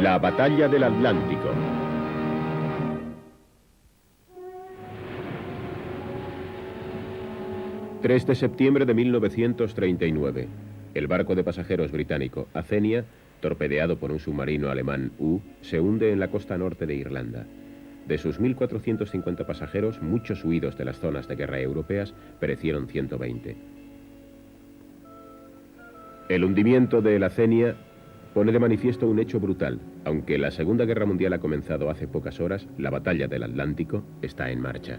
La batalla del Atlántico. ...3 de septiembre de 1939... el barco de pasajeros británico Athenia, torpedeado por un submarino alemán U, se hunde en la costa norte de Irlanda. De sus 1.450 pasajeros, muchos huidos de las zonas de guerra europeas, perecieron 120. El hundimiento del Athenia pone de manifiesto un hecho brutal. Aunque la Segunda Guerra Mundial ha comenzado hace pocas horas, la batalla del Atlántico está en marcha.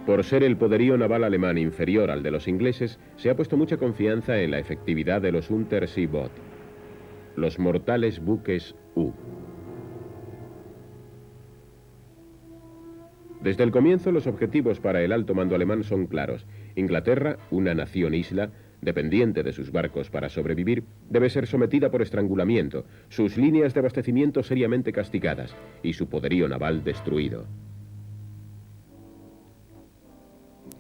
Por ser el poderío naval alemán inferior al de los ingleses, se ha puesto mucha confianza en la efectividad de los Unterseeboot, los mortales buques U. Desde el comienzo, los objetivos para el alto mando alemán son claros. Inglaterra, una nación-isla, dependiente de sus barcos para sobrevivir, debe ser sometida por estrangulamiento, sus líneas de abastecimiento seriamente castigadas y su poderío naval destruido.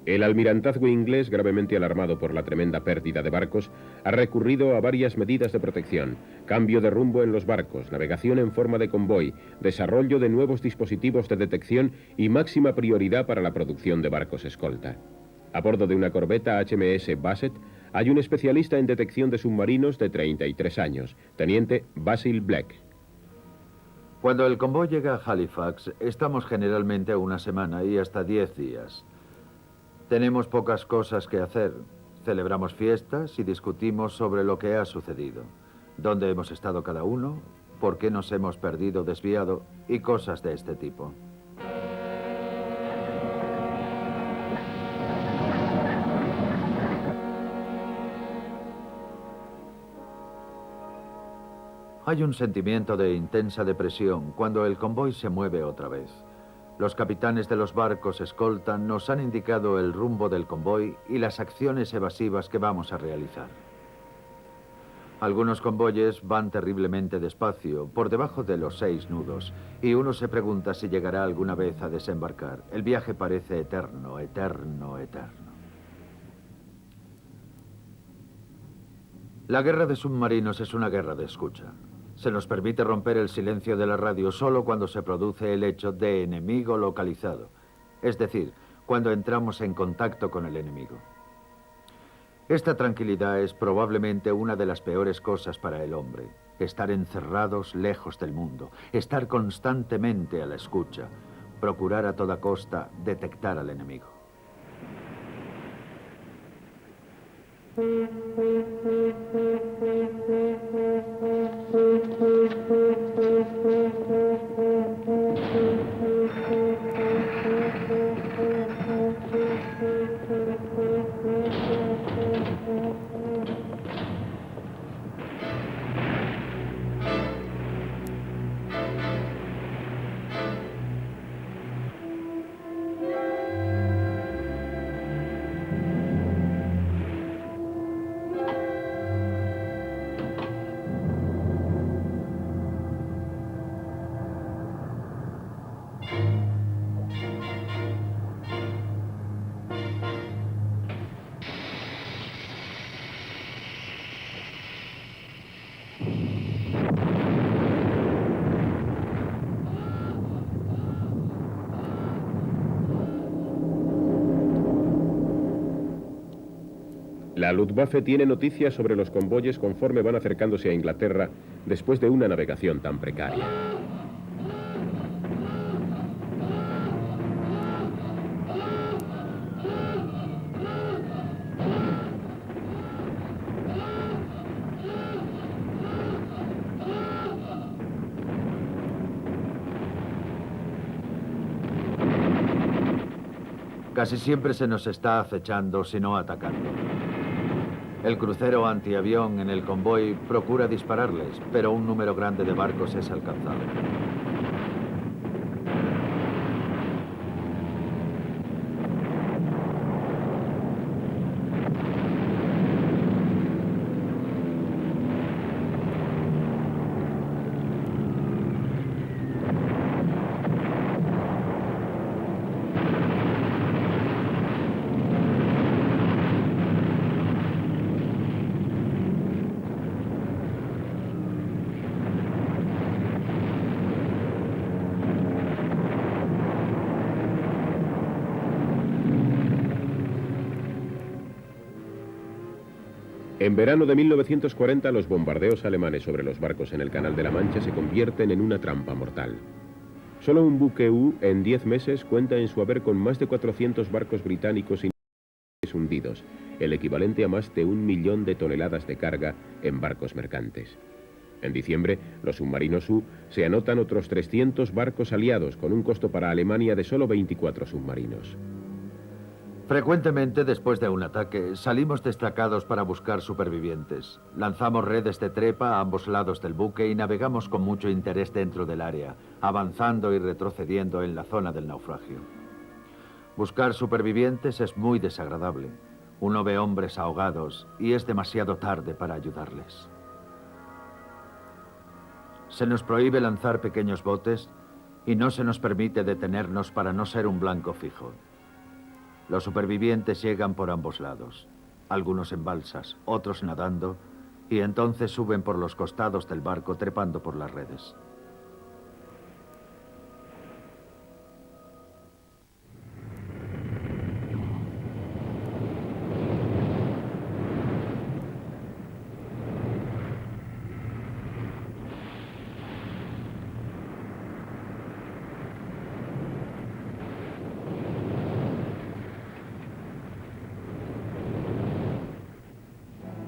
El almirantazgo inglés, gravemente alarmado por la tremenda pérdida de barcos, ha recurrido a varias medidas de protección: cambio de rumbo en los barcos, navegación en forma de convoy, desarrollo de nuevos dispositivos de detección y máxima prioridad para la producción de barcos escolta. A bordo de una corbeta HMS Basset hay un especialista en detección de submarinos de 33 años, teniente Basil Black. Cuando el convoy llega a Halifax, estamos generalmente una semana y hasta 10 días. Tenemos pocas cosas que hacer. Celebramos fiestas y discutimos sobre lo que ha sucedido. Dónde hemos estado cada uno, por qué nos hemos perdido, desviado y cosas de este tipo. Hay un sentimiento de intensa depresión cuando el convoy se mueve otra vez. Los capitanes de los barcos escolta nos han indicado el rumbo del convoy y las acciones evasivas que vamos a realizar. Algunos convoyes van terriblemente despacio, por debajo de los 6 nudos, y uno se pregunta si llegará alguna vez a desembarcar. El viaje parece eterno, eterno, eterno. La guerra de submarinos es una guerra de escucha. Se nos permite romper el silencio de la radio solo cuando se produce el hecho de enemigo localizado, es decir, cuando entramos en contacto con el enemigo. Esta tranquilidad es probablemente una de las peores cosas para el hombre: estar encerrados lejos del mundo, estar constantemente a la escucha, procurar a toda costa detectar al enemigo. La Luftwaffe tiene noticias sobre los convoyes conforme van acercándose a Inglaterra después de una navegación tan precaria. Casi siempre se nos está acechando, si no atacando. El crucero antiavión en el convoy procura dispararles, pero un número grande de barcos es alcanzado. En verano de 1940, los bombardeos alemanes sobre los barcos en el Canal de la Mancha se convierten en una trampa mortal. Solo un buque U en 10 meses cuenta en su haber con más de 400 barcos británicos hundidos, el equivalente a más de 1 millón de toneladas de carga en barcos mercantes. En diciembre, los submarinos U se anotan otros 300 barcos aliados, con un costo para Alemania de solo 24 submarinos. Frecuentemente, después de un ataque, salimos destacados para buscar supervivientes. Lanzamos redes de trepa a ambos lados del buque y navegamos con mucho interés dentro del área, avanzando y retrocediendo en la zona del naufragio. Buscar supervivientes es muy desagradable. Uno ve hombres ahogados y es demasiado tarde para ayudarles. Se nos prohíbe lanzar pequeños botes y no se nos permite detenernos para no ser un blanco fijo. Los supervivientes llegan por ambos lados, algunos en balsas, otros nadando, y entonces suben por los costados del barco trepando por las redes.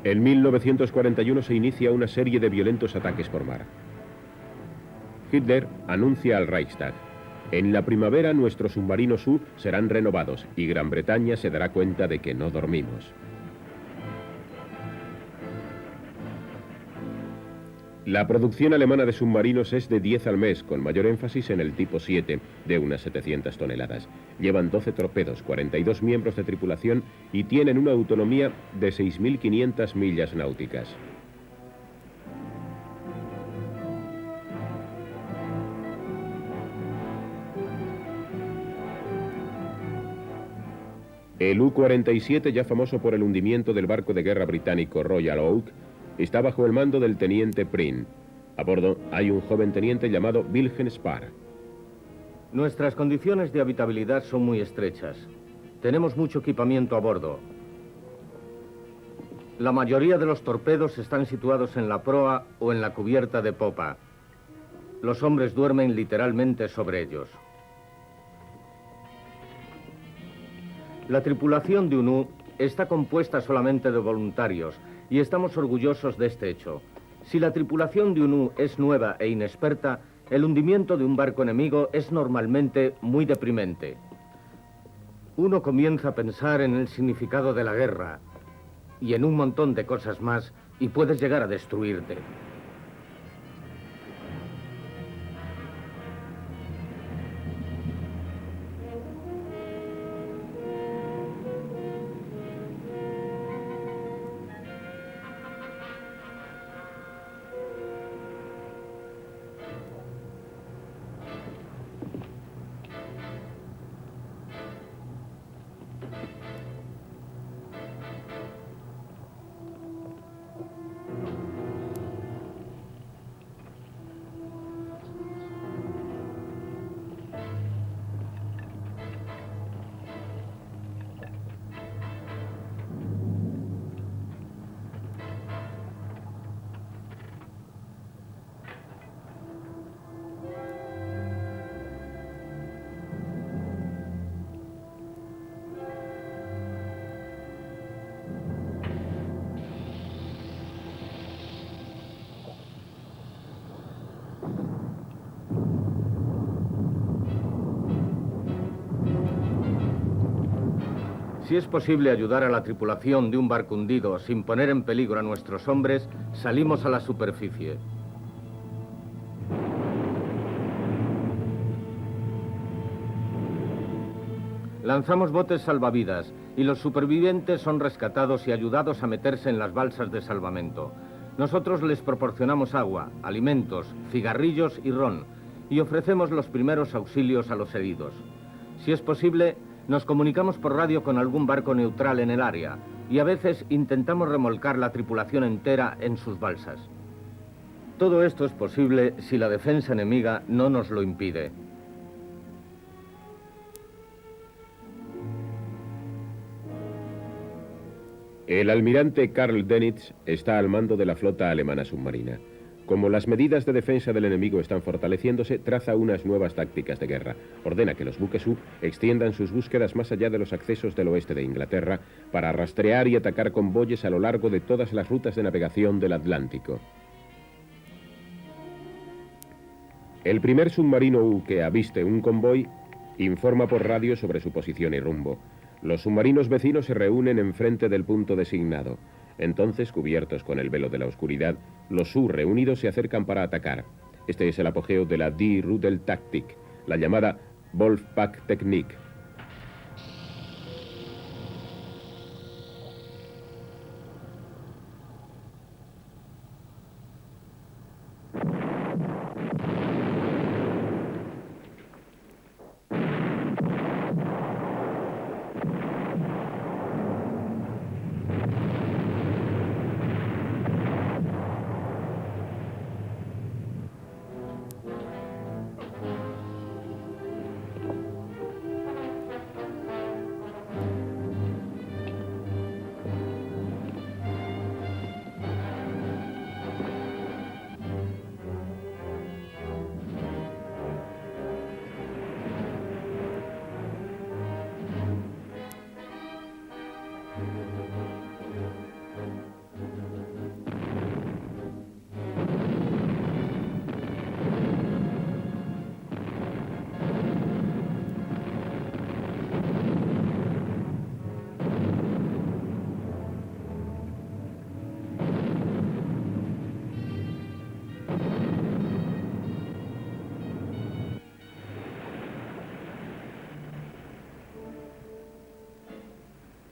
En 1941 se inicia una serie de violentos ataques por mar. Hitler anuncia al Reichstag: en la primavera nuestros submarinos U serán renovados y Gran Bretaña se dará cuenta de que no dormimos. La producción alemana de submarinos es de 10 al mes, con mayor énfasis en el tipo 7, de unas 700 toneladas. Llevan 12 torpedos, 42 miembros de tripulación y tienen una autonomía de 6.500 millas náuticas. El U-47, ya famoso por el hundimiento del barco de guerra británico Royal Oak, está bajo el mando del teniente Prin. A bordo hay un joven teniente llamado Wilhelm Spar. Nuestras condiciones de habitabilidad son muy estrechas. Tenemos mucho equipamiento a bordo. La mayoría de los torpedos están situados en la proa o en la cubierta de popa. Los hombres duermen literalmente sobre ellos. La tripulación de un U está compuesta solamente de voluntarios y estamos orgullosos de este hecho. Si la tripulación de un U es nueva e inexperta, el hundimiento de un barco enemigo es normalmente muy deprimente. Uno comienza a pensar en el significado de la guerra y en un montón de cosas más y puedes llegar a destruirte. Si es posible ayudar a la tripulación de un barco hundido sin poner en peligro a nuestros hombres, salimos a la superficie. Lanzamos botes salvavidas y los supervivientes son rescatados y ayudados a meterse en las balsas de salvamento. Nosotros les proporcionamos agua, alimentos, cigarrillos y ron y ofrecemos los primeros auxilios a los heridos. Si es posible, nos comunicamos por radio con algún barco neutral en el área y a veces intentamos remolcar la tripulación entera en sus balsas. Todo esto es posible si la defensa enemiga no nos lo impide. El almirante Karl Dönitz está al mando de la flota alemana submarina. Como las medidas de defensa del enemigo están fortaleciéndose, traza unas nuevas tácticas de guerra. Ordena que los buques U extiendan sus búsquedas más allá de los accesos del oeste de Inglaterra para rastrear y atacar convoyes a lo largo de todas las rutas de navegación del Atlántico. El primer submarino U que aviste un convoy informa por radio sobre su posición y rumbo. Los submarinos vecinos se reúnen enfrente del punto designado. Entonces, cubiertos con el velo de la oscuridad, los U reunidos se acercan para atacar. Este es el apogeo de la Die Rudeltaktik, la llamada Wolfpack-Technik.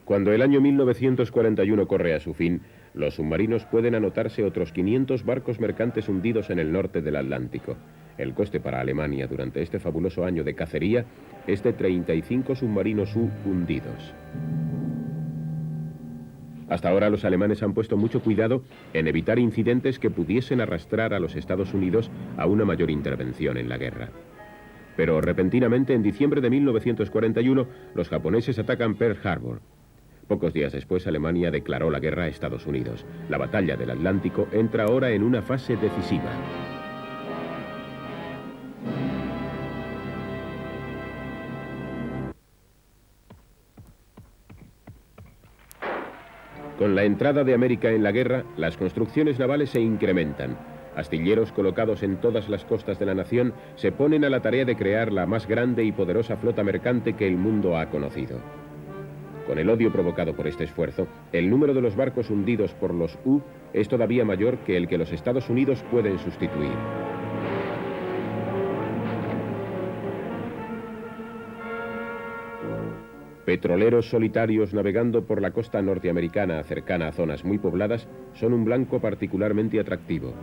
Cuando el año 1941 corre a su fin, los submarinos pueden anotarse otros 500 barcos mercantes hundidos en el norte del Atlántico. El coste para Alemania durante este fabuloso año de cacería es de 35 submarinos U hundidos. Hasta ahora los alemanes han puesto mucho cuidado en evitar incidentes que pudiesen arrastrar a los Estados Unidos a una mayor intervención en la guerra. Pero repentinamente, en diciembre de 1941, los japoneses atacan Pearl Harbor. Pocos días después, Alemania declaró la guerra a Estados Unidos. La batalla del Atlántico entra ahora en una fase decisiva. Con la entrada de América en la guerra, las construcciones navales se incrementan. Astilleros colocados en todas las costas de la nación se ponen a la tarea de crear la más grande y poderosa flota mercante que el mundo ha conocido. Con el odio provocado por este esfuerzo, el número de los barcos hundidos por los U es todavía mayor que el que los Estados Unidos pueden sustituir. Petroleros solitarios navegando por la costa norteamericana cercana a zonas muy pobladas son un blanco particularmente atractivo.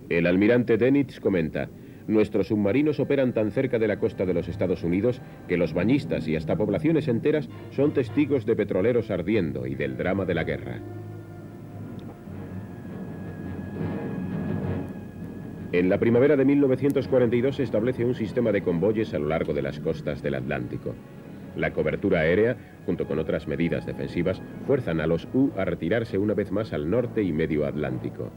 El almirante Dönitz comenta: nuestros submarinos operan tan cerca de la costa de los Estados Unidos que los bañistas y hasta poblaciones enteras son testigos de petroleros ardiendo y del drama de la guerra. En la primavera de 1942 se establece un sistema de convoyes a lo largo de las costas del Atlántico. La cobertura aérea, junto con otras medidas defensivas, fuerzan a los U a retirarse una vez más al norte y medio Atlántico.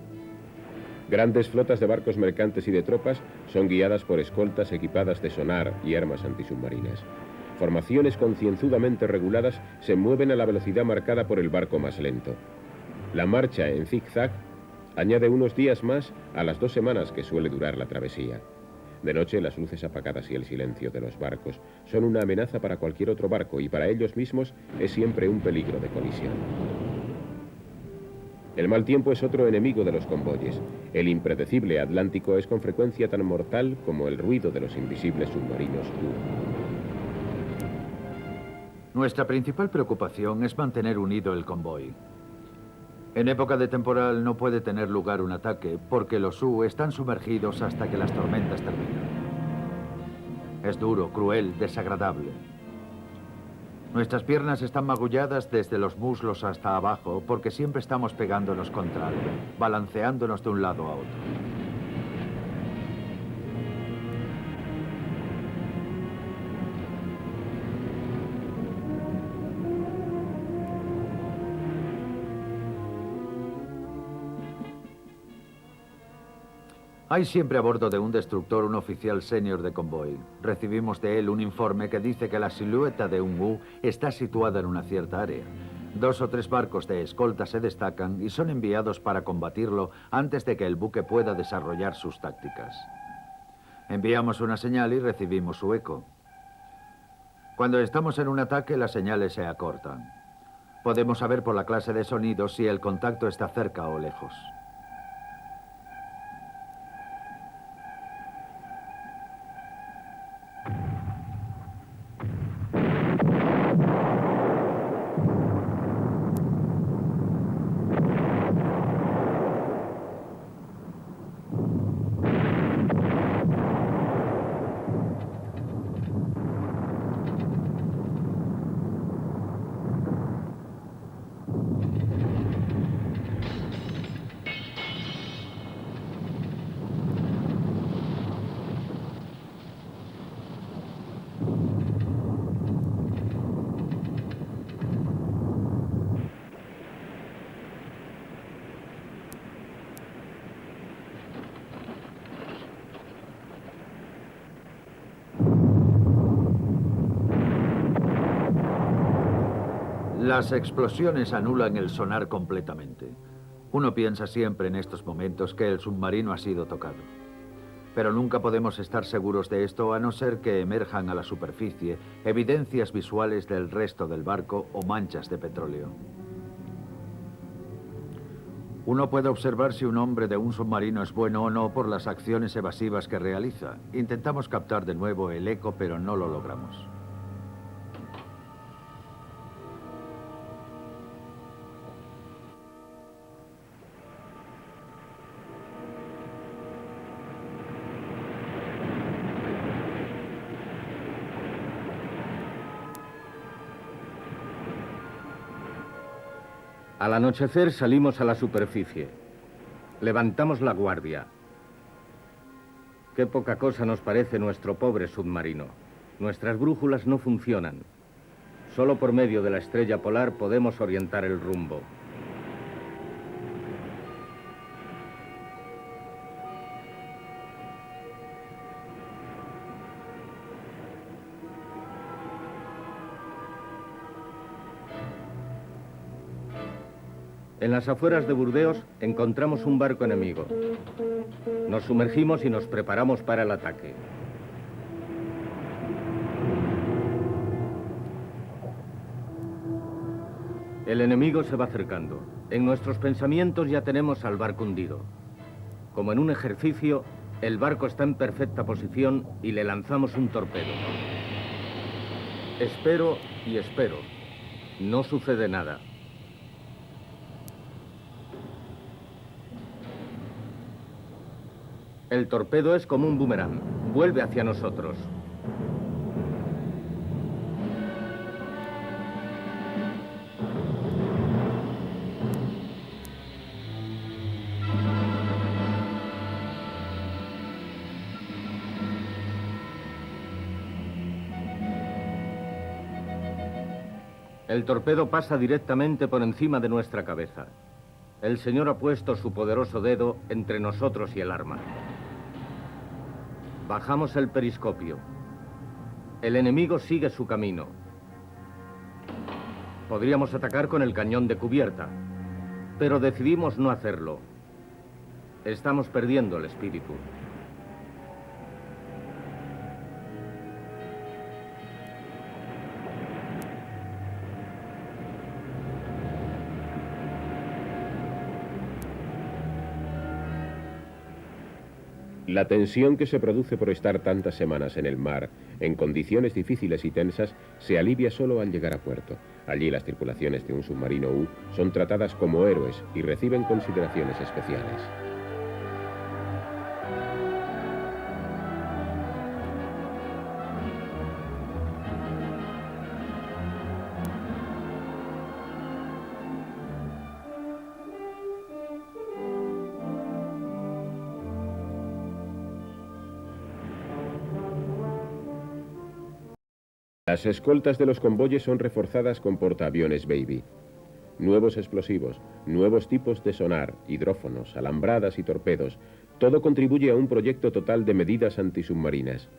Grandes flotas de barcos mercantes y de tropas son guiadas por escoltas equipadas de sonar y armas antisubmarinas. Formaciones concienzudamente reguladas se mueven a la velocidad marcada por el barco más lento. La marcha en zigzag añade unos días más a las 2 semanas que suele durar la travesía. De noche, las luces apagadas y el silencio de los barcos son una amenaza para cualquier otro barco y para ellos mismos es siempre un peligro de colisión. El mal tiempo es otro enemigo de los convoyes. El impredecible Atlántico es con frecuencia tan mortal como el ruido de los invisibles submarinos U. Nuestra principal preocupación es mantener unido el convoy. En época de temporal no puede tener lugar un ataque porque los U están sumergidos hasta que las tormentas terminan. Es duro, cruel, desagradable. Nuestras piernas están magulladas desde los muslos hasta abajo porque siempre estamos pegándonos contra algo, balanceándonos de un lado a otro. Hay siempre a bordo de un destructor un oficial senior de convoy. Recibimos de él un informe que dice que la silueta de un U está situada en una cierta área. 2 o 3 barcos de escolta se destacan y son enviados para combatirlo antes de que el buque pueda desarrollar sus tácticas. Enviamos una señal y recibimos su eco. Cuando estamos en un ataque, las señales se acortan. Podemos saber por la clase de sonido si el contacto está cerca o lejos. Las explosiones anulan el sonar completamente. Uno piensa siempre en estos momentos que el submarino ha sido tocado. Pero nunca podemos estar seguros de esto a no ser que emerjan a la superficie evidencias visuales del resto del barco o manchas de petróleo. Uno puede observar si un hombre de un submarino es bueno o no por las acciones evasivas que realiza. Intentamos captar de nuevo el eco, pero no lo logramos. Al anochecer salimos a la superficie. Levantamos la guardia. Qué poca cosa nos parece nuestro pobre submarino. Nuestras brújulas no funcionan. Solo por medio de la estrella polar podemos orientar el rumbo. En las afueras de Burdeos encontramos un barco enemigo. Nos sumergimos y nos preparamos para el ataque. El enemigo se va acercando. En nuestros pensamientos ya tenemos al barco hundido. Como en un ejercicio, el barco está en perfecta posición y le lanzamos un torpedo. Espero y espero. No sucede nada. El torpedo es como un boomerang. Vuelve hacia nosotros. El torpedo pasa directamente por encima de nuestra cabeza. El señor ha puesto su poderoso dedo entre nosotros y el arma. Bajamos el periscopio. El enemigo sigue su camino. Podríamos atacar con el cañón de cubierta, pero decidimos no hacerlo. Estamos perdiendo el espíritu. La tensión que se produce por estar tantas semanas en el mar, en condiciones difíciles y tensas, se alivia solo al llegar a puerto. Allí las tripulaciones de un submarino U son tratadas como héroes y reciben consideraciones especiales. Las escoltas de los convoyes son reforzadas con portaaviones Baby. Nuevos explosivos, nuevos tipos de sonar, hidrófonos, alambradas y torpedos, todo contribuye a un proyecto total de medidas antisubmarinas.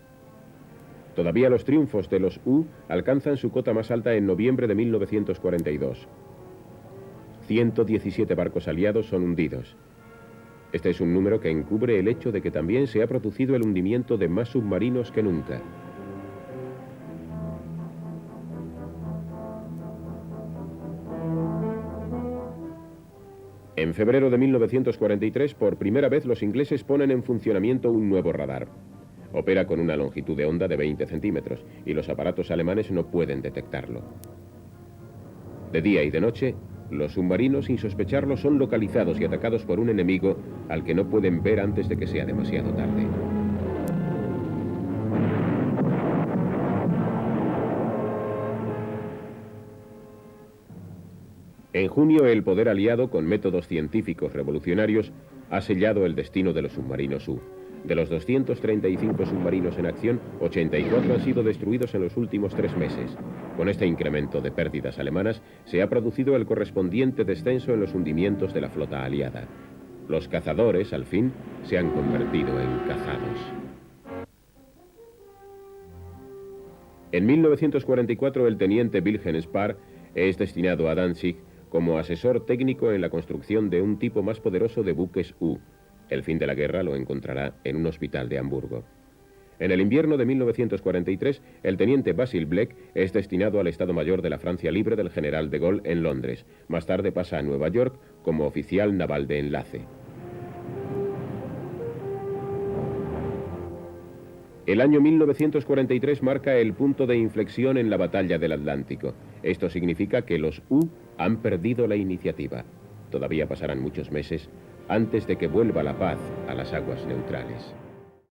Todavía los triunfos de los U alcanzan su cota más alta en noviembre de 1942. 117 barcos aliados son hundidos. Este es un número que encubre el hecho de que también se ha producido el hundimiento de más submarinos que nunca. En febrero de 1943, por primera vez los ingleses ponen en funcionamiento un nuevo radar. Opera con una longitud de onda de 20 centímetros y los aparatos alemanes no pueden detectarlo. De día y de noche, los submarinos, sin sospecharlo, son localizados y atacados por un enemigo al que no pueden ver antes de que sea demasiado tarde. En junio, el poder aliado, con métodos científicos revolucionarios, ha sellado el destino de los submarinos U. De los 235 submarinos en acción, 84 han sido destruidos en los últimos 3 meses. Con este incremento de pérdidas alemanas, se ha producido el correspondiente descenso en los hundimientos de la flota aliada. Los cazadores, al fin, se han convertido en cazados. En 1944, el teniente Wilhelm Spahr es destinado a Danzig como asesor técnico en la construcción de un tipo más poderoso de buques U. El fin de la guerra lo encontrará en un hospital de Hamburgo. En el invierno de 1943, el teniente Basil Bleck es destinado al Estado Mayor de la Francia Libre del general de Gaulle en Londres. Más tarde pasa a Nueva York como oficial naval de enlace. El año 1943 marca el punto de inflexión en la batalla del Atlántico. Esto significa que los U han perdido la iniciativa. Todavía pasarán muchos meses antes de que vuelva la paz a las aguas neutrales.